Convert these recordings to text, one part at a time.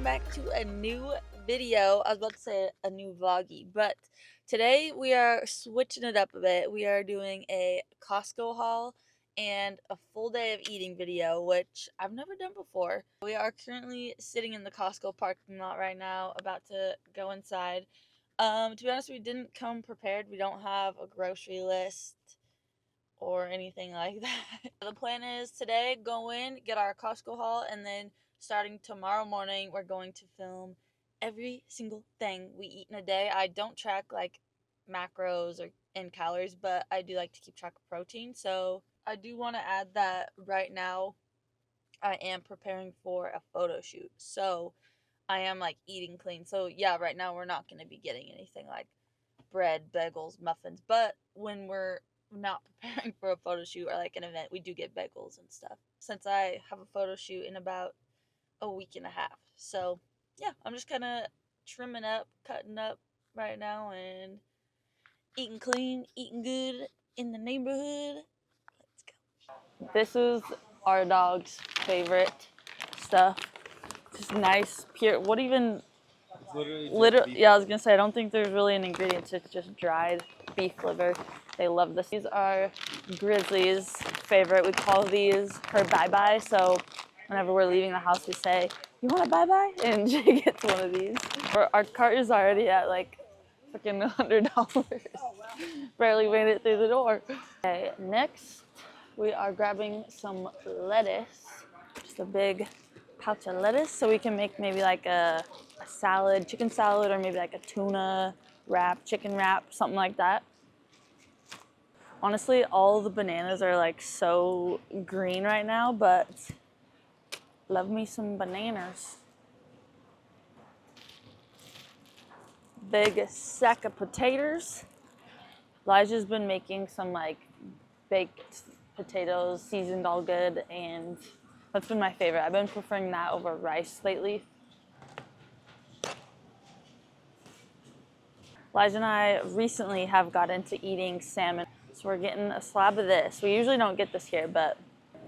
welcome back to a new video. I was about to say a new vloggy, but today we are switching it up a bit. We are doing a Costco haul and a full day of eating video, which I've never done before. We are currently sitting in the Costco parking lot right now, about to go inside. To be honest, we didn't come prepared. We don't have a grocery list or anything like that. The plan is today go in, get our Costco haul, and then starting tomorrow morning we're going to film every single thing we eat in a day. I don't track like macros or and calories, but I do like to keep track of protein. So I do want to add that right now I am preparing for a photo shoot. So I am like eating clean. So yeah, right now we're not going to be getting anything like bread, bagels, muffins. But when we're not preparing for a photo shoot or like an event, we do get bagels and stuff. Since I have a photo shoot in about a week and a half. So yeah, I'm just kind of trimming up, cutting up right now and eating clean, eating good in the neighborhood. Let's go. This is our dog's favorite stuff. Just nice, pure, what even literally, yeah, I was gonna say, I don't think there's really an ingredient. It's just dried beef liver. They love this. These are Grizzly's favorite. We call these her bye-bye. So whenever we're leaving the house, we say, "You want a bye-bye?" And she gets one of these. Our cart is already at like freaking $100. Barely made it through the door. Okay, next we are grabbing some lettuce. Just a big pouch of lettuce so we can make maybe like a salad, chicken salad, or maybe like a tuna wrap, chicken wrap, something like that. Honestly, all the bananas are like so green right now, but love me some bananas. Big sack of potatoes. Elijah's been making some like baked potatoes, seasoned all good, and that's been my favorite. I've been preferring that over rice lately. Elijah and I recently have got into eating salmon, so we're getting a slab of this. We usually don't get this here, but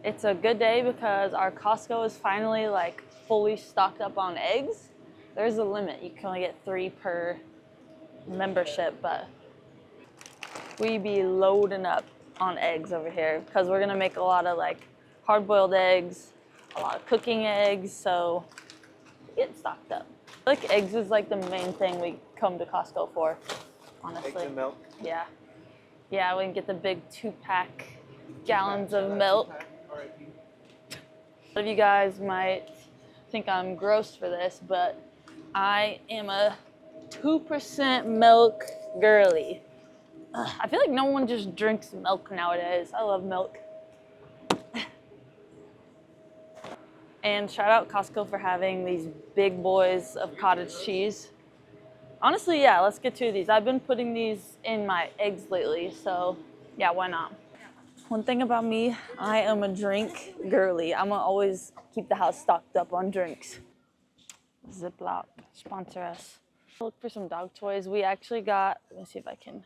it's a good day because our Costco is finally like fully stocked up on eggs. There's a limit. You can only get 3 per membership, but we be loading up on eggs over here because we're gonna make a lot of like hard-boiled eggs, a lot of cooking eggs, so get stocked up. I feel like eggs is like the main thing we come to Costco for, honestly. Eggs and milk. Yeah. Yeah, we can get the big 2-pack gallons of milk. A lot of you guys might think I'm gross for this, but I am a 2% milk girly. I feel like no one just drinks milk nowadays. I love milk. And shout out Costco for having these big boys of cottage cheese. Honestly, yeah, let's get 2 of these. I've been putting these in my eggs lately, so yeah, why not? One thing about me, I am a drink girly. I'm gonna always keep the house stocked up on drinks. Ziploc, sponsor us. Look for some dog toys. We actually got, let me see if I can,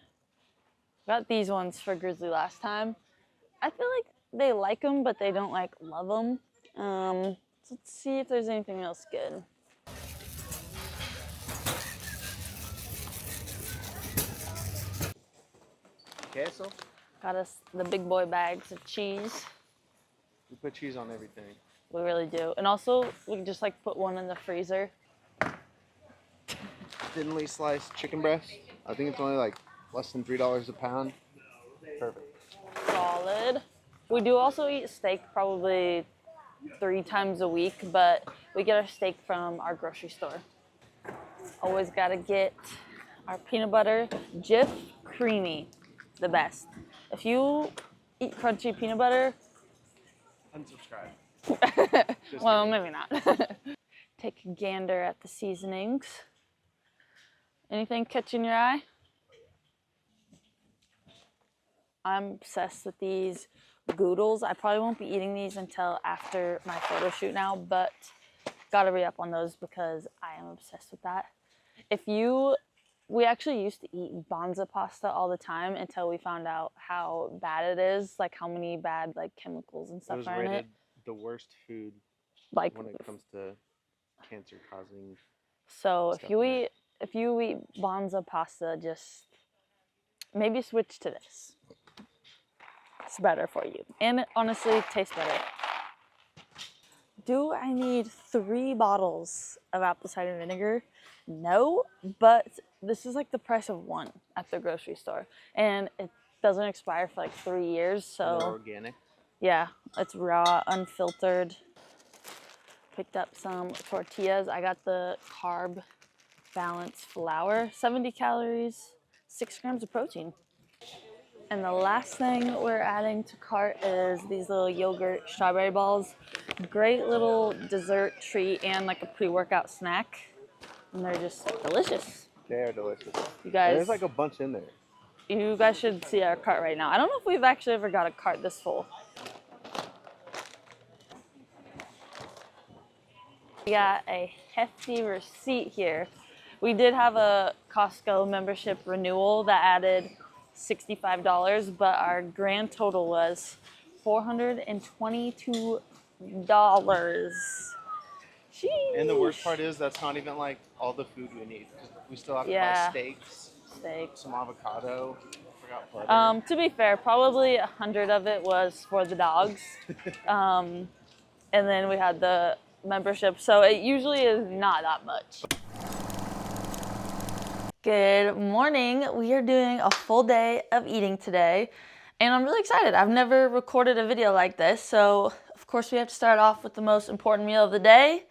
got these ones for Grizzly last time. I feel like they like them, but they don't like love them. So let's see if there's anything else good. Queso? Got us the big boy bags of cheese. We put cheese on everything. We really do. And also, we can just like put one in the freezer. Thinly sliced chicken breast. I think it's only like less than $3 a pound. Perfect. Solid. We do also eat steak probably 3 times a week, but we get our steak from our grocery store. Always gotta get our peanut butter. Jif Creamy, the best. If you eat crunchy peanut butter, Unsubscribe. well, maybe not. Take a gander at the seasonings. Anything catching your eye? I'm obsessed with these goodles. I probably won't be eating these until after my photo shoot now, but gotta re-up on those because I am obsessed with that. We actually used to eat Banza pasta all the time until we found out how bad it is, like how many bad like chemicals and stuff are in it. The worst food Like when it comes to cancer-causing So stuff in it. if you eat Bonza pasta, just maybe switch to this. It's better for you, and it honestly tastes better. Do I need 3 bottles of apple cider vinegar? No, but this is like the price of one at the grocery store, and it doesn't expire for like 3 years. And they're So organic. yeah, it's raw, unfiltered. Picked up some tortillas. I got the carb balance flour, 70 calories, 6 grams of protein. And the last thing we're adding to cart is these little yogurt strawberry balls. Great little dessert treat and like a pre-workout snack. And they're just delicious. They are delicious. You And there's guys, like a bunch in there. you guys should see our cart right now. I don't know if we've actually ever got a cart this full. We got a hefty receipt here. We did have a Costco membership renewal that added $65, but our grand total was $422. Sheesh. And the worst part is that's not even like all the food we need. We still have to buy Yeah, steaks, steak. some avocado. I forgot butter. To be fair, probably 100 of it was for the dogs. And then we had the membership, so it usually is not that much. Good morning. We are doing a full day of eating today, and I'm really excited. I've never recorded a video like this, so of course we have to start off with the most important meal of the day,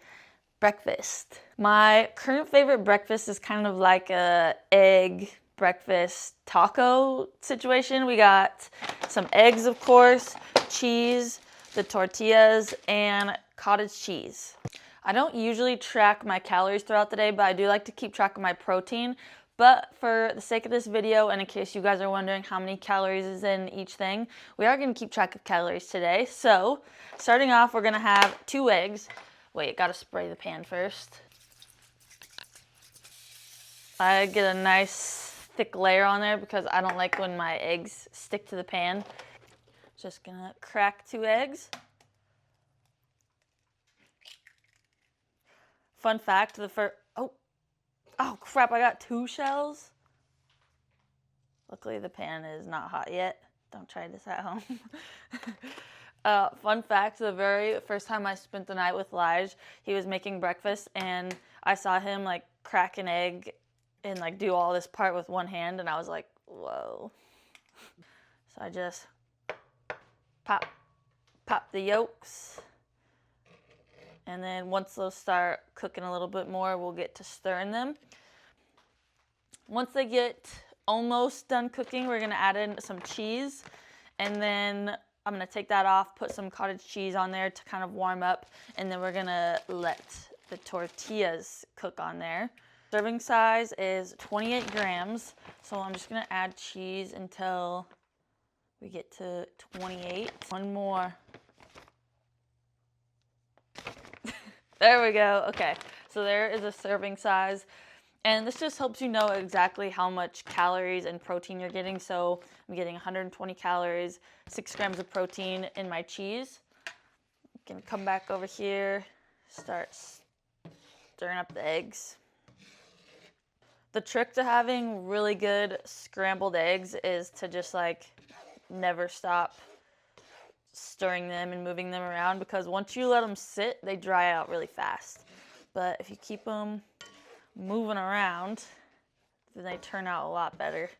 breakfast. My current favorite breakfast is kind of like a egg breakfast taco situation. We got some eggs, of course, cheese, the tortillas, and cottage cheese. I don't usually track my calories throughout the day, but I do like to keep track of my protein. But for the sake of this video, and in case you guys are wondering how many calories is in each thing, we are going to keep track of calories today. So starting off, we're going to have 2 eggs. Wait, gotta spray the pan first. I get a nice thick layer on there because I don't like when my eggs stick to the pan. Just gonna crack 2 eggs. Fun fact, oh crap, I got 2 shells. Luckily the pan is not hot yet. Don't try this at home. Fun fact, the very first time I spent the night with Lige, he was making breakfast and I saw him like crack an egg and like do all this part with one hand, and I was like, whoa. So I just pop the yolks. And then once those start cooking a little bit more, we'll get to stirring them. Once they get almost done cooking, we're gonna add in some cheese, and then I'm gonna take that off, put some cottage cheese on there to kind of warm up, and then we're gonna let the tortillas cook on there. Serving size is 28 grams, so I'm just gonna add cheese until we get to 28. One more. There we go. Okay, so there is a serving size. And this just helps you know exactly how much calories and protein you're getting. So I'm getting 120 calories, 6 grams of protein in my cheese. You can come back over here, start stirring up the eggs. The trick to having really good scrambled eggs is to just like never stop stirring them and moving them around, because once you let them sit, they dry out really fast. But if you keep them moving around, then they turn out a lot better.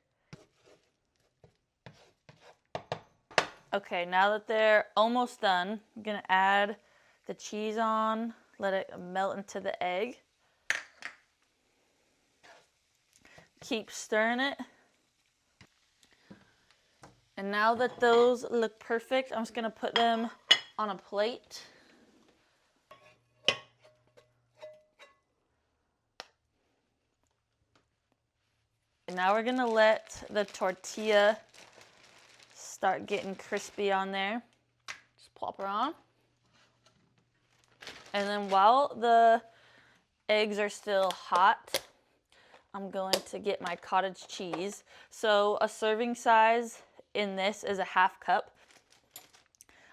Okay, now that they're almost done, I'm gonna add the cheese on, let it melt into the egg. Keep stirring it. And now that those look perfect, I'm just gonna put them on a plate. And now we're gonna let the tortilla start getting crispy on there. Just plop her on. And then while the eggs are still hot, I'm going to get my cottage cheese. So a serving size in this is a half cup.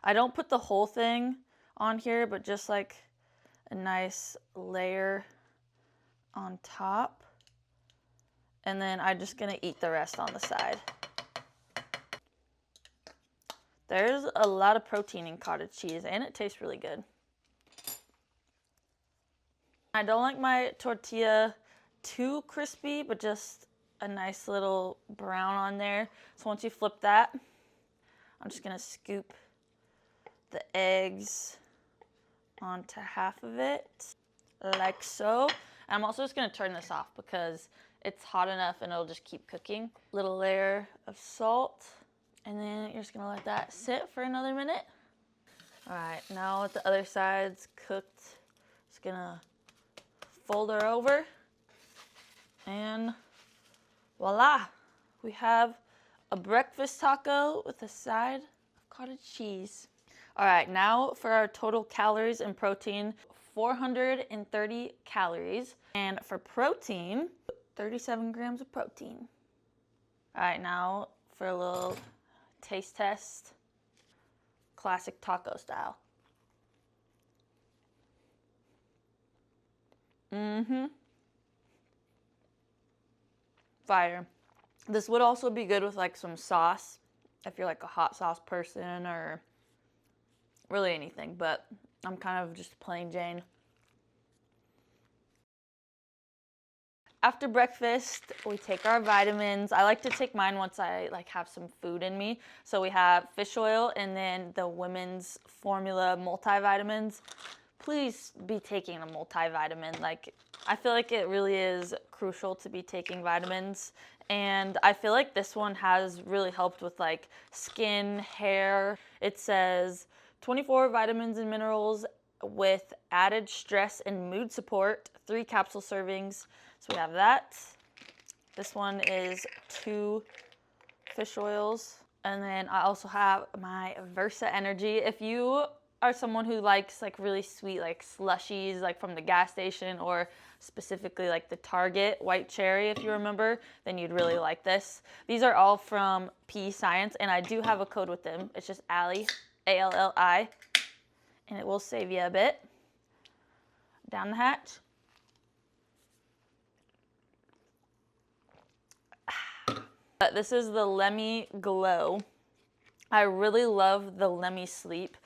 I don't put the whole thing on here, but just like a nice layer on top. And then I'm just gonna eat the rest on the side. There's a lot of protein in cottage cheese, and it tastes really good. I don't like my tortilla too crispy, but just a nice little brown on there. So once you flip that, I'm just gonna scoop the eggs onto half of it, like so. And I'm also just gonna turn this off because it's hot enough and it'll just keep cooking. Little layer of salt, and then you're just gonna let that sit for another minute. All right, now that the other side's cooked, just gonna fold her over, and voila, we have a breakfast taco with a side of cottage cheese. All right, now for our total calories and protein, 430 calories. And for protein, 37 grams of protein. All right, now for a little taste test, classic taco style. Fire. This would also be good with like some sauce, if you're like a hot sauce person or really anything, but I'm kind of just plain Jane. After breakfast, we take our vitamins. I like to take mine once I like have some food in me. So we have fish oil and then the women's formula multivitamins. Please be taking a multivitamin. Like, I feel like it really is crucial to be taking vitamins. And I feel like this one has really helped with like skin, hair. It says 24 vitamins and minerals with added stress and mood support, 3 capsule servings. So we have that. This one is 2 fish oils. And then I also have my Versa Energy. If you are someone who likes like really sweet like slushies like from the gas station, or specifically like the Target white cherry, if you remember, then you'd really like this. These are all from PE Science, and I do have a code with them. It's just Alli, A-L-L-I, and it will save you a bit. Down the hatch. This is the Lemmy Glow. I really love the Lemmy Sleep.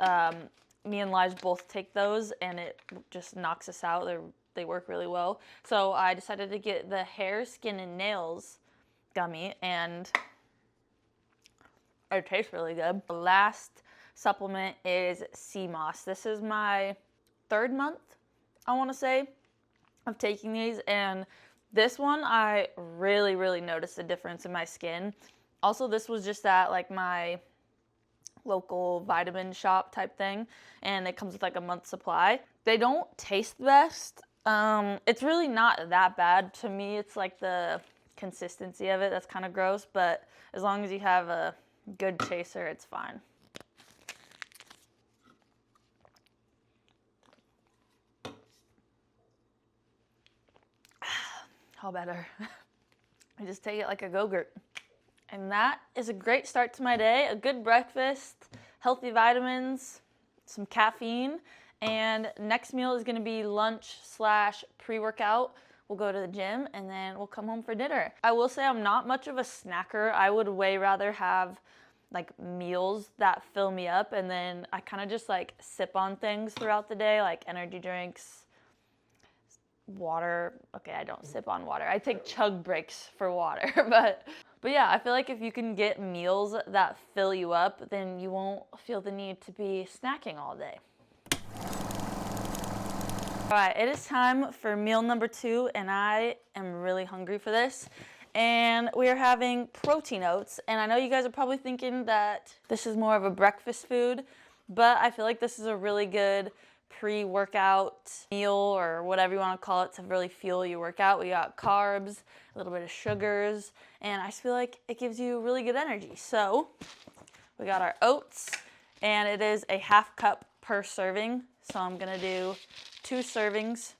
Me and Lige both take those, and it just knocks us out. They work really well. So I decided to get the hair, skin, and nails gummy, and it tastes really good. The last supplement is sea moss. This is my 3rd month, I want to say, of taking these, and this one I really noticed a difference in my skin. Also, this was just at like my local vitamin shop type thing, and it comes with like a month's supply. They don't taste the best. It's really not that bad to me. It's like the consistency of it that's kind of gross, but as long as you have a good chaser, it's fine. How better. I just take it like a Go-Gurt. And that is a great start to my day. A good breakfast, healthy vitamins, some caffeine, and next meal is gonna be lunch / pre-workout. We'll go to the gym and then we'll come home for dinner. I will say I'm not much of a snacker. I would way rather have like meals that fill me up, and then I kind of just like sip on things throughout the day, like energy drinks, water. Okay, I don't sip on water. I take chug breaks for water, but yeah, I feel like if you can get meals that fill you up, then you won't feel the need to be snacking all day. All right, it is time for meal number 2, and I am really hungry for this. And we are having protein oats, and I know you guys are probably thinking that this is more of a breakfast food, but I feel like this is a really good pre-workout meal, or whatever you want to call it, to really fuel your workout. We got carbs, a little bit of sugars, and I just feel like it gives you really good energy. So we got our oats, and it is a 1/2 cup per serving. So I'm gonna do 2 servings,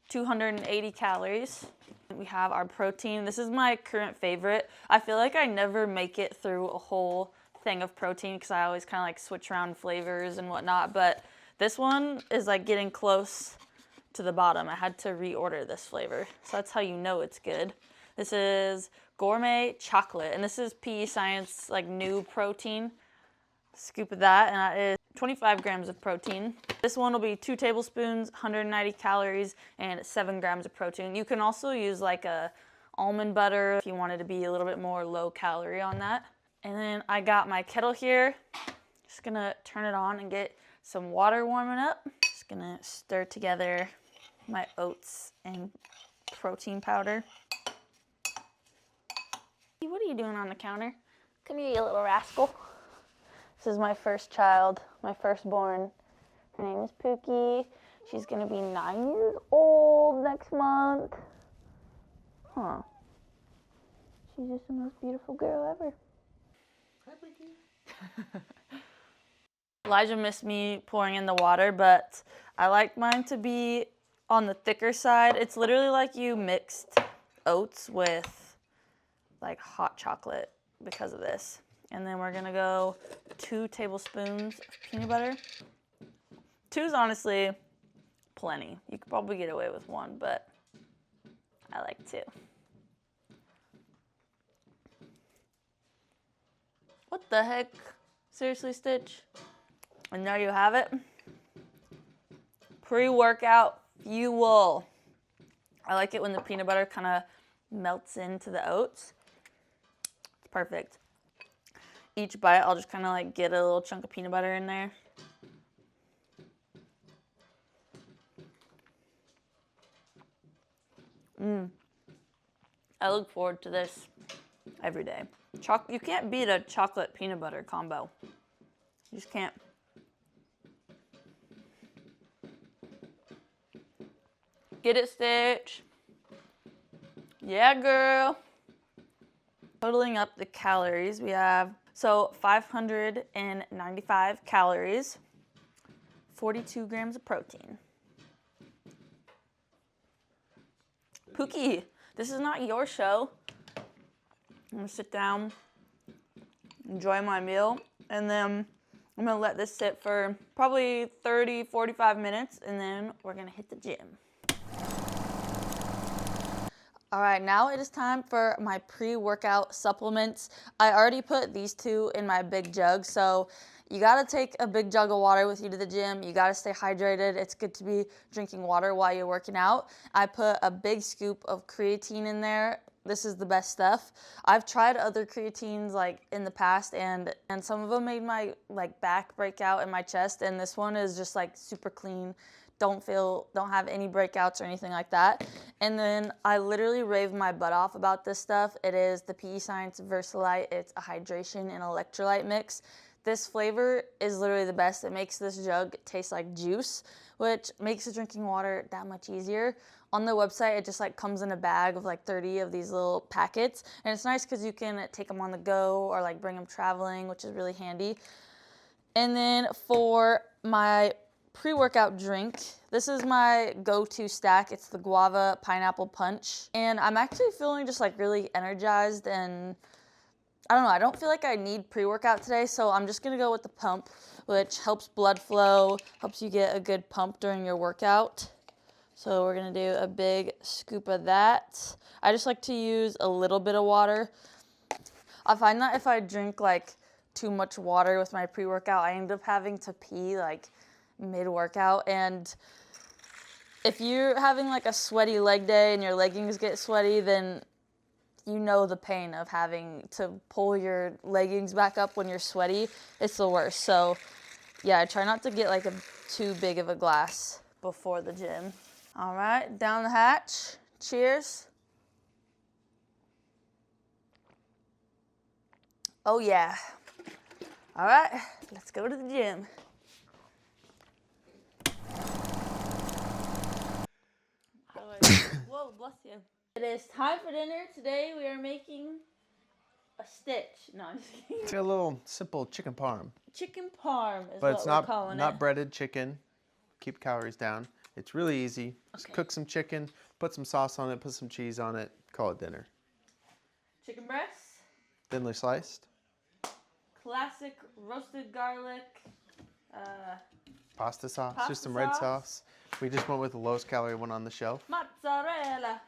280 calories. We have our protein. This is my current favorite. I feel like I never make it through a whole thing of protein because I always kind of like switch around flavors and whatnot, but This one is like getting close to the bottom. I had to reorder this flavor. So that's how you know it's good. This is gourmet chocolate, and this is PE Science like new protein. Scoop of that, and that is 25 grams of protein. This one will be 2 tablespoons, 190 calories, and 7 grams of protein. You can also use like a almond butter if you wanted to be a little bit more low calorie on that. And then I got my kettle here. Just gonna turn it on and get some water warming up. Just gonna stir together my oats and protein powder. What are you doing on the counter? Come here, you little rascal. This is my first child, my firstborn. Her name is Pookie. She's gonna be 9 years old next month. Huh. She's just the most beautiful girl ever. Hi, Pookie. Elijah missed me pouring in the water, but I like mine to be on the thicker side. It's literally like you mixed oats with like hot chocolate because of this. And then we're gonna go 2 tablespoons of peanut butter. 2 is honestly plenty. You could probably get away with 1, but I like 2. What the heck? Seriously, Stitch? And there you have it. Pre-workout fuel. I like it when the peanut butter kind of melts into the oats. It's perfect. Each bite, I'll just kind of like get a little chunk of peanut butter in there. I look forward to this every day. You can't beat a chocolate peanut butter combo. You just can't. Get it, Stitch. Yeah, girl. Totaling up the calories, we have, 595 calories, 42 grams of protein. Pookie, this is not your show. I'm gonna sit down, enjoy my meal, and then I'm gonna let this sit for probably 30, 45 minutes, and then we're gonna hit the gym. All right, now it is time for my pre-workout supplements. I already put these 2 in my big jug, so you gotta take a big jug of water with you to the gym. You gotta stay hydrated. It's good to be drinking water while you're working out. I put a big scoop of creatine in there. This is the best stuff. I've tried other creatines like in the past, and some of them made my like back break out in my chest, and this one is just like super clean. Don't have any breakouts or anything like that. And then I literally rave my butt off about this stuff. It is the PE Science Versalite. It's a hydration and electrolyte mix. This flavor is literally the best. It makes this jug taste like juice, which makes the drinking water that much easier. On the website, it just like comes in a bag of like 30 of these little packets. And it's nice because you can take them on the go or like bring them traveling, which is really handy. And then for my pre-workout drink, this is my go-to stack. It's the guava pineapple punch, and I'm actually feeling just like really energized, and I don't know, I don't feel like I need pre-workout today, so I'm just gonna go with the pump, which helps blood flow, helps you get a good pump during your workout. So we're gonna do a big scoop of that. I just like to use a little bit of water. I find that if I drink like too much water with my pre-workout, I end up having to pee like mid-workout, and if you're having like a sweaty leg day and your leggings get sweaty, then you know the pain of having to pull your leggings back up when you're sweaty. It's the worst. So yeah, I try not to get like too big of a glass before the gym. All right, down the hatch. Cheers. Oh yeah. All right, let's go to the gym. Whoa, bless you. It is time for dinner. Today we are making a Stitch. No, I'm just kidding. It's a little simple chicken parm. Chicken parm is But what it's we're calling not it. breaded chicken. Keep calories down. It's really easy. Just Okay. cook some chicken, put some sauce on it, put some cheese on it, call it dinner. Chicken breasts, Thinly sliced. classic roasted garlic, Pasta sauce, Pasta just some red sauce. sauce. We just went with the lowest calorie one on the shelf. Mozzarella.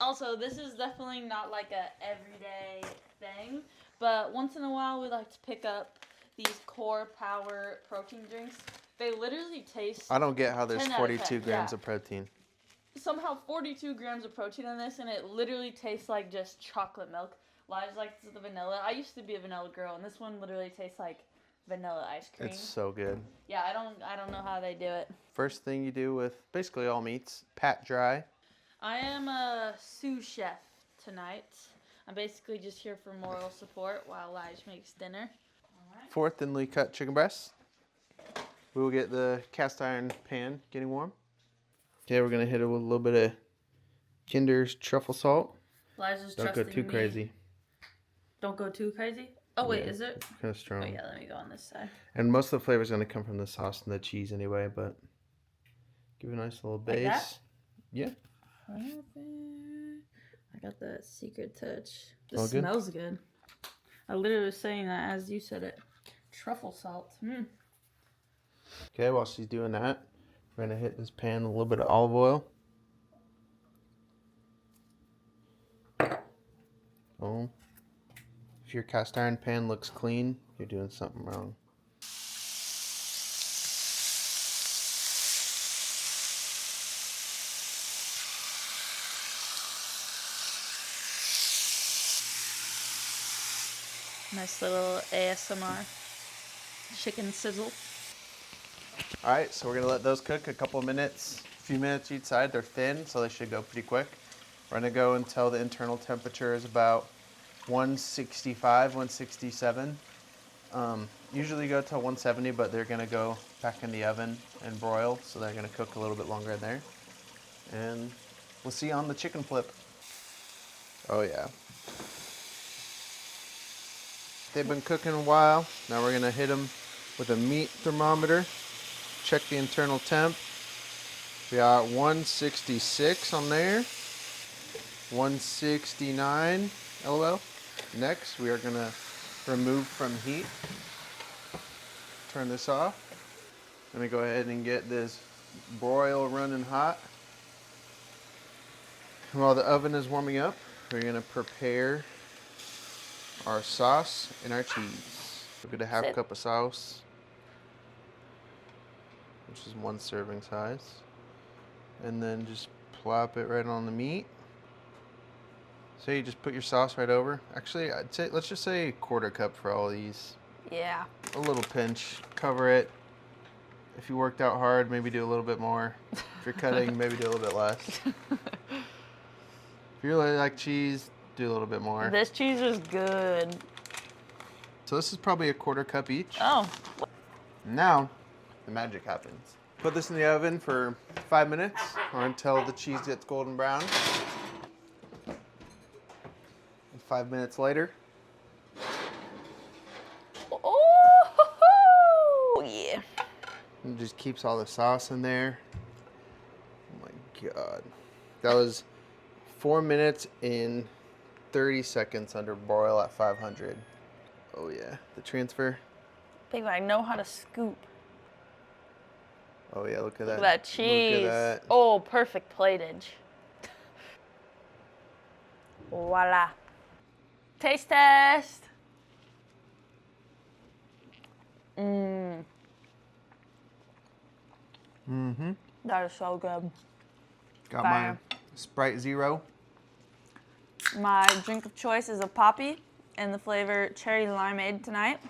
Also, this is definitely not like a everyday thing, but once in a while we like to pick up these Core Power protein drinks. They literally taste. I don't get how there's 10 out of 42 10, grams yeah. of protein. Somehow 42 grams of protein in this, and it literally tastes like just chocolate milk. Lives like the vanilla. I used to be a vanilla girl, and this one literally tastes like vanilla ice cream. It's so good. Yeah, I don't know how they do it. First thing you do with basically all meats, pat dry. I am a sous chef tonight. I'm basically just here for moral support while Lige makes dinner. Alright. 4 thinly cut chicken breasts. We will get the cast iron pan getting warm. Okay, we're gonna hit it with a little bit of Kinder's truffle salt. Lige is Don't go trusting too me. crazy. Don't go too crazy? Oh wait, Yeah, is it? kind of strong. Oh yeah, let me go on this side. And most of the flavor is gonna come from the sauce and the cheese anyway, but give it a nice little base. Like that? Yeah. I got that secret touch. This All good? smells good. I literally was saying that as you said it. Truffle salt. Okay, while she's doing that, we're gonna hit this pan with a little bit of olive oil. Boom. If your cast iron pan looks clean, you're doing something wrong. Nice little ASMR. Chicken sizzle. All right, so we're gonna let those cook a couple of minutes, a few minutes each side. They're thin, so they should go pretty quick. We're gonna go until the internal temperature is about 165, 167. Usually go till 170, but they're gonna go back in the oven and broil, so they're gonna cook a little bit longer in there. And we'll see you on the chicken flip. Oh yeah. They've been cooking a while. Now we're gonna hit them with a meat thermometer. Check the internal temp. We got 166 on there. 169, LOL. Next, we are gonna remove from heat. Turn this off. Let me go ahead and get this broil running hot. While the oven is warming up, we're gonna prepare our sauce and our cheese. We're gonna half cup of sauce, which is 1 serving size. And then just plop it right on the meat. So you just put your sauce right over. Actually, I'd say, let's just say 1/4 cup for all these. Yeah. A little pinch, cover it. If you worked out hard, maybe do a little bit more. If you're cutting, maybe do a little bit less. If you really like cheese, do a little bit more. This cheese is good. So this is probably a 1/4 cup each. Oh. Now, the magic happens. Put this in the oven for 5 minutes or until the cheese gets golden brown. And 5 minutes later. Oh, yeah. It just keeps all the sauce in there. Oh my God. That was 4 minutes and 30 seconds under broil at 500. Oh yeah, the transfer. Baby, I know how to scoop. Oh yeah, look at that. Look at that cheese. Look at that. Oh, perfect platage. Voila. Taste test. Mmm. Mm-hmm. That is so good. Got Fire. my Sprite Zero. My drink of choice is a Poppy and the flavor cherry limeade tonight.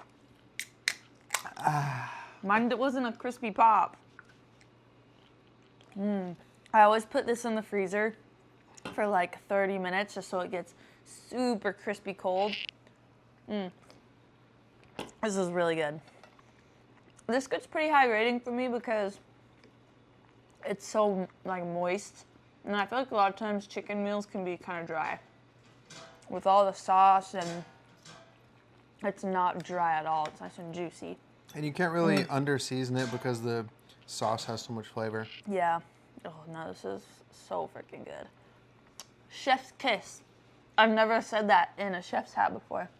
Mine wasn't a crispy pop. I always put this in the freezer for like 30 minutes just so it gets super crispy cold. This is really good. This gets pretty high rating for me because it's so like moist. And I feel like a lot of times chicken meals can be kind of dry. With all the sauce, and it's not dry at all. It's nice and juicy. And you can't really under-season it because the sauce has so much flavor. Yeah. Oh no, this is so freaking good. Chef's kiss. I've never said that in a chef's hat before.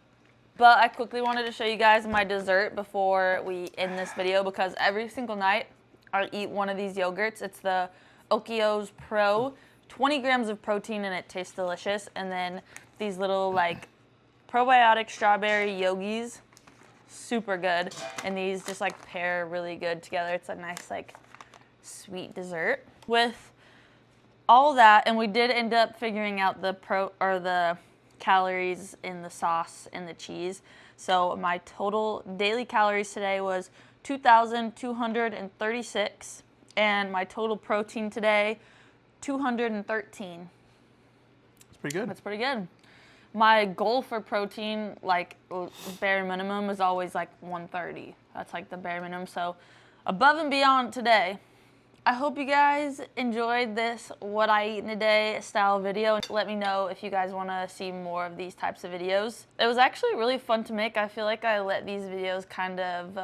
But I quickly wanted to show you guys my dessert before we end this video, because every single night I eat one of these yogurts. It's the Okios Pro, 20 grams of protein, and it tastes delicious. And then these little like probiotic strawberry yogis, super good. And these just like pair really good together. It's a nice like sweet dessert with all that. And we did end up figuring out the calories in the sauce and the cheese. So my total daily calories today was 2,236, and my total protein today 213. It's pretty good. That's pretty good. My goal for protein, like bare minimum, is always like 130. That's like the bare minimum. So above and beyond today. I hope you guys enjoyed this what I eat in a day style video. Let me know if you guys want to see more of these types of videos. It was actually really fun to make. I feel like I let these videos kind of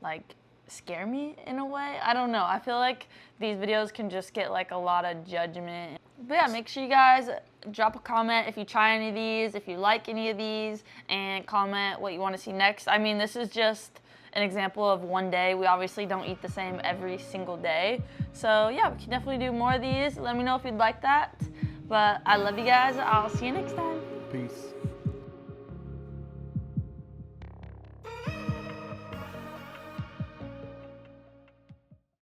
like scare me in a way. I don't know. I feel like these videos can just get like a lot of judgment. But yeah, make sure you guys drop a comment if you try any of these, if you like any of these, and comment what you want to see next. I mean, this is just an example of one day. We obviously don't eat the same every single day. So yeah, we can definitely do more of these. Let me know if you'd like that. But I love you guys. I'll see you next time. Peace.